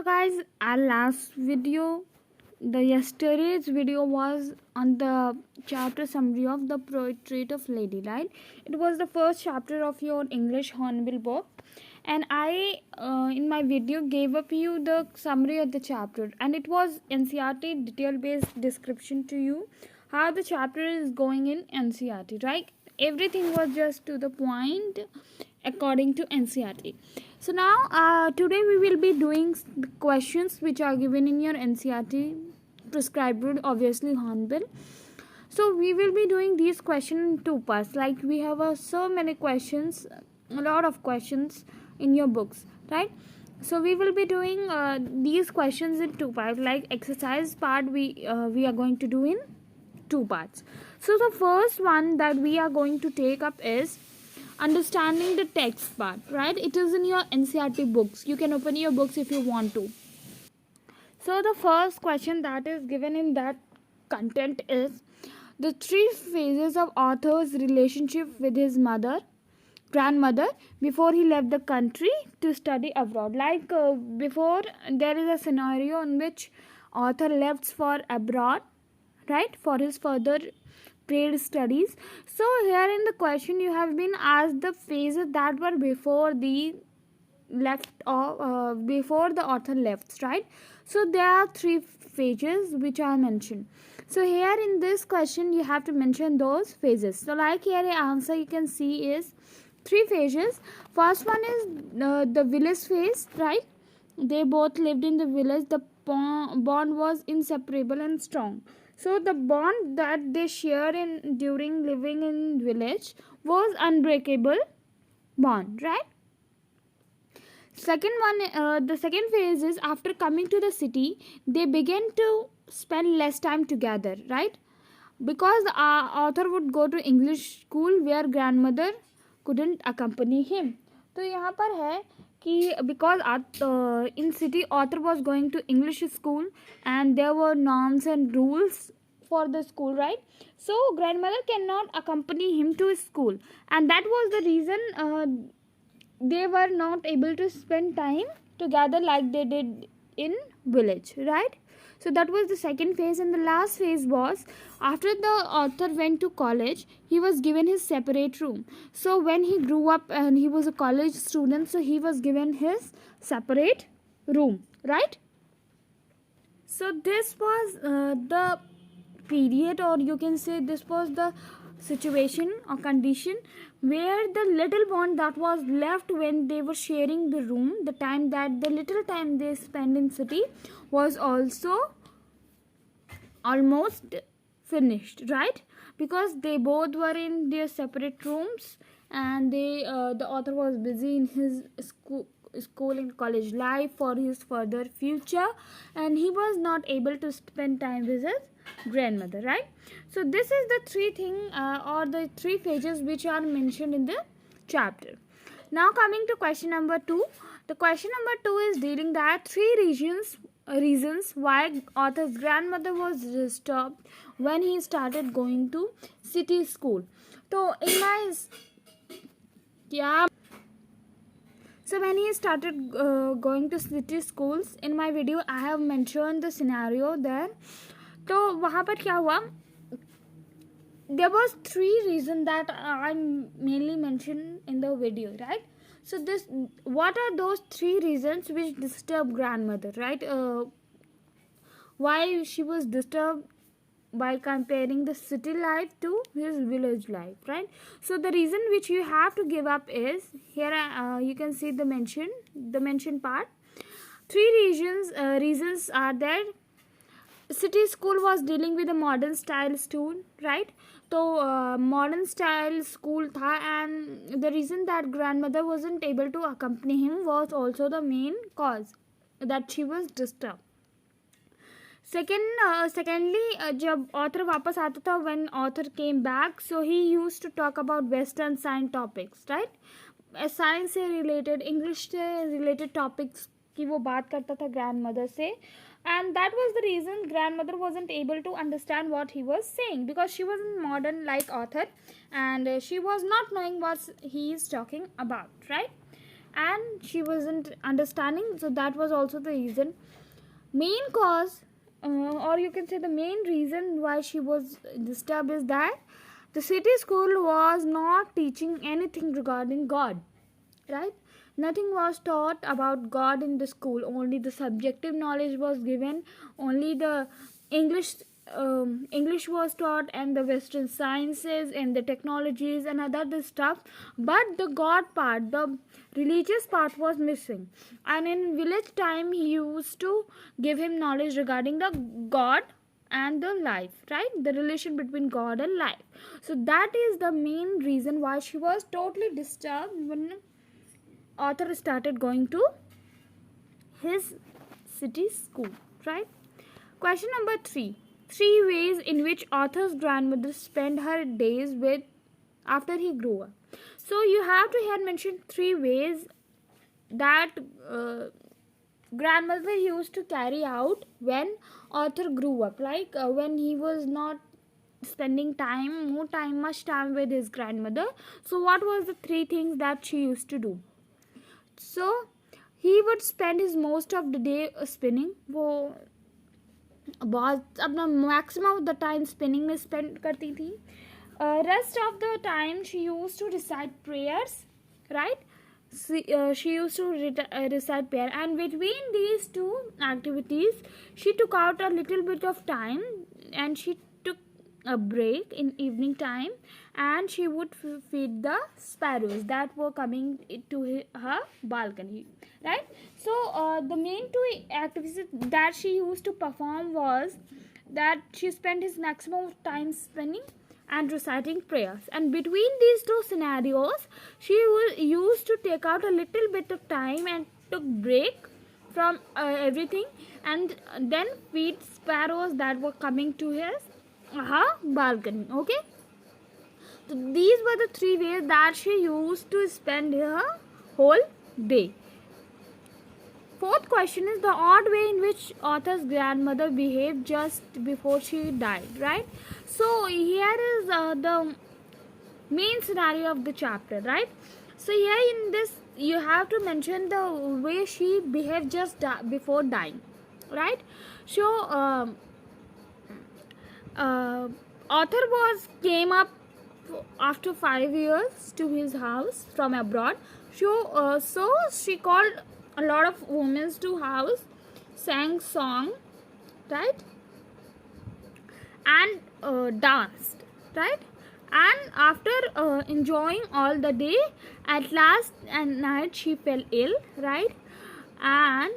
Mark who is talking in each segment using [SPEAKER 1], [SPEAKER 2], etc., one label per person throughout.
[SPEAKER 1] guys, our last video, the yesterday's video was on the chapter summary of the portrait of lady, right? It was the first chapter of your English hornbill book, and I in my video gave up you the summary of the chapter, and it was NCERT detail based description to you how the chapter is going in NCERT, right? Everything was just to the point according to NCERT. So now today we will be doing the questions which are given in your NCERT prescribed, obviously hornbill. So we will be doing these questions in two parts. Like we have so many questions, a lot of questions in your books, right? So we will be doing these questions in two parts. Like exercise part, we are going to do in two parts. So the first one that we are going to take up is understanding the text part, right? It is in your NCERT books. You can open your books if you want to. So the first question that is given in that content is the three phases of author's relationship with his grandmother before he left the country to study abroad. Like before, there is a scenario in which author left for abroad, right, for his further trade studies. So here in the question you have been asked the phases that were before the left or before the author left, right? So there are three phases which are mentioned. So here in this question you have to mention those phases. So like here the answer you can see is three phases. First one is the village phase, right? They both lived in the village. The bond was inseparable and strong. So the bond that they share in during living in village was unbreakable bond, right? Second one, the second phase is after coming to the city, they began to spend less time together, right? Because the author would go to English school where grandmother couldn't accompany him. तो यहाँ पर है कि because in city author was going to English school and there were norms and rules for the school, right? So grandmother cannot accompany him to school, and that was the reason they were not able to spend time together like they did in village, right? So that was the second phase. And the last phase was after the author went to college, he was given his separate room. So when he grew up and he was a college student, so he was given his separate room, right? So this was the period, or you can say this was the situation or condition where the little bond that was left when they were sharing the room, the little time they spent in city was also almost finished, right? Because they both were in their separate rooms, and the author was busy in his school and college life for his further future, and he was not able to spend time with his grandmother, right? So this is the three or the three phases which are mentioned in the chapter. Now coming to question number 2. The question number 2 is dealing that three reasons why author's grandmother was disturbed when he started going to city school. So in my So when he started going to city schools, in my video I have mentioned the scenario there. तो वहाँ पर क्या हुआ? There was three reasons that I mainly mentioned in the video, right? So what are those three reasons which disturb grandmother, right? Why she was disturbed by comparing the city life to his village life, right? So the reason which you have to give up is here. You can see the mention part. Three reasons are there. City school was dealing with a modern style school, right? So modern style school tha, and the reason that grandmother wasn't able to accompany him was also the main cause that she was disturbed. Secondly, जब author वापस आता था, when author came back, so he used to talk about western science topics, right? Science से related, English से related topics की वो बात करता था grandmother से, and that was the reason grandmother wasn't able to understand what he was saying, because she wasn't modern like author and she was not knowing what he is talking about, right? and she wasn't understanding. So that was also the reason, main cause, or you can say the main reason why she was disturbed is that the city school was not teaching anything regarding God, right? Nothing was taught about God in the school. Only the subjective knowledge was given. Only the English English was taught, and the Western sciences and the technologies and other stuff. But the God part, the religious part, was missing. And in village time, he used to give him knowledge regarding the God and the life, right? The relation between God and life. So that is the main reason why she was totally disturbed when author started going to his city school, right? Question number 3. 3 ways in which author's grandmother spent her days with after he grew up. So you have to here mention 3 ways that grandmother used to carry out when author grew up, like when he was not spending much time with his grandmother. So what was the 3 things that she used to do? So he would spend his most of the day spinning. वो बहुत अपना maximum of the time spinning में spend करती थी. Rest of the time she used to recite prayers, right? She used to recite prayer, and between these 2 activities she took out a little bit of time, and she took a break in evening time, and she would feed the sparrows that were coming to her balcony, right? So the main 2 activities that she used to perform was that she spent his maximum of time spending and reciting prayers, and between these 2 scenarios she used to take out a little bit of time and took break from everything, and then feed sparrows that were coming to her balcony. Okay, so these were the 3 ways that she used to spend her whole day. 4th question is the odd way in which author's grandmother behaved just before she died, right? So here is the main scenario of the chapter, right? So here in this you have to mention the way she behaved just before dying, right? So author came up after 5 years to his house from abroad. So she called a lot of women to house, sang song, right, and danced, right? And after enjoying all the day, at last at night she fell ill, right? And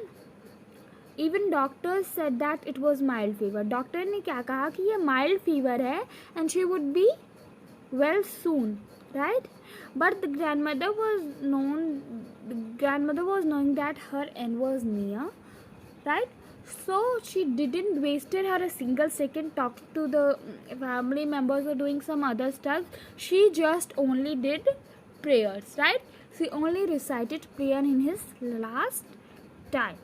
[SPEAKER 1] even doctors said that it was mild fever. Doctor ने क्या कहा कि ये mild fever है and she would be well soon, right? But the grandmother was knowing that her end was near, right? So she didn't wasted her a single second talking to the family members or doing some other stuff. She just only did prayers, right? She only recited prayer in his last time.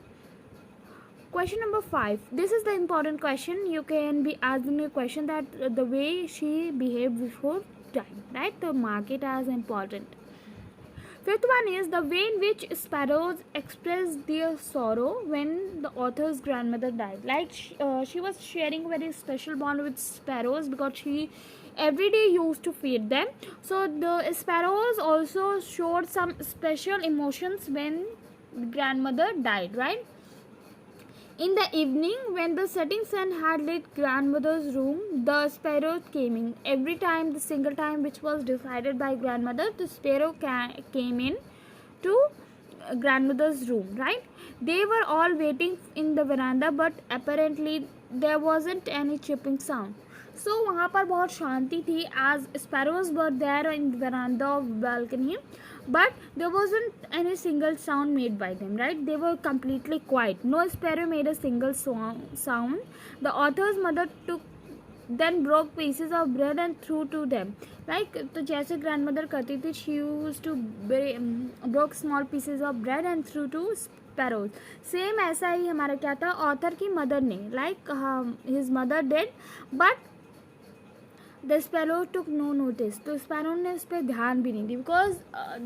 [SPEAKER 1] Question number 5. This is the important question. You can be asking a question that the way she behaved before dying, right? To mark it as important. 5th one is the way in which sparrows expressed their sorrow when the author's grandmother died. Like she was sharing a very special bond with sparrows because she every day used to feed them. So the sparrows also showed some special emotions when the grandmother died, right? In the evening, when the setting sun had lit grandmother's room, the sparrow came in. Every time, the single time which was decided by grandmother, the sparrow came in to grandmother's room, right? They were all waiting in the veranda, but apparently there wasn't any chirping sound. So वहाँ पर बहुत शांति थी, as sparrows were there in the veranda of balcony, but there wasn't any single sound made by them, right? They were completely quiet. No sparrow made a single sound. The author's mother then broke pieces of bread and threw to them. Like तो जैसे grandmother करती थी, she used to broke small pieces of bread and threw to sparrows. Same ऐसा ही हमारा क्या था, author की mother ने, like his mother did, but The sparrow took no notice. तो sparrow ने उस पर ध्यान भी नहीं दी because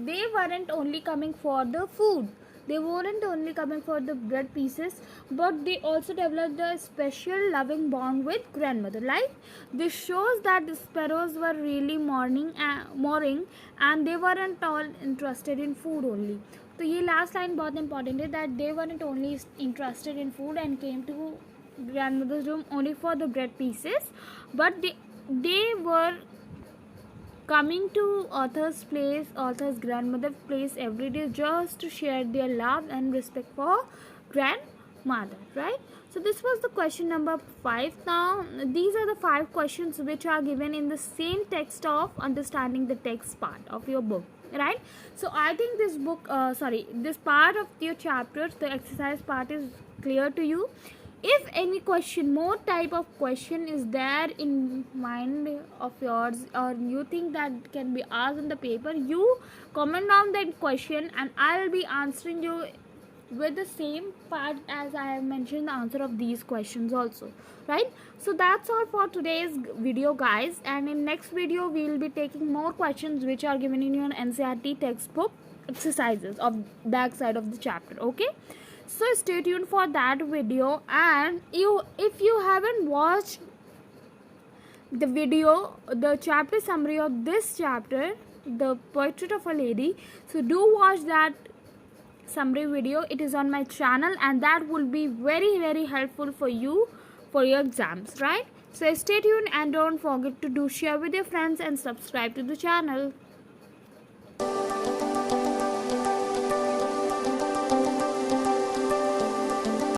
[SPEAKER 1] they weren't only coming for the food. They weren't only coming for the bread pieces, but they also developed a special loving bond with grandmother. Like this shows that the sparrows were really mourning and they weren't all interested in food only. तो ये last line बहुत important है that they weren't only interested in food and came to grandmother's room only for the bread pieces, but they were coming to author's grandmother's place every day just to share their love and respect for grandmother, right? So this was the question number 5. Now these are the 5 questions which are given in the same text of understanding the text part of your book, right? So I think this book this part of your chapter, the exercise part, is clear to you. If any question, more type of question is there in mind of yours, or you think that can be asked on the paper, you comment down that question and I will be answering you with the same part as I have mentioned the answer of these questions also, right? So that's all for today's video, guys, and in next video we will be taking more questions which are given in your NCERT textbook exercises of back side of the chapter. Okay, so stay tuned for that video, and if you haven't watched the video, the chapter summary of this chapter, The Portrait of a Lady, so do watch that summary video. It is on my channel and that will be very helpful for you for your exams, right? So stay tuned and don't forget to do share with your friends and subscribe to the channel.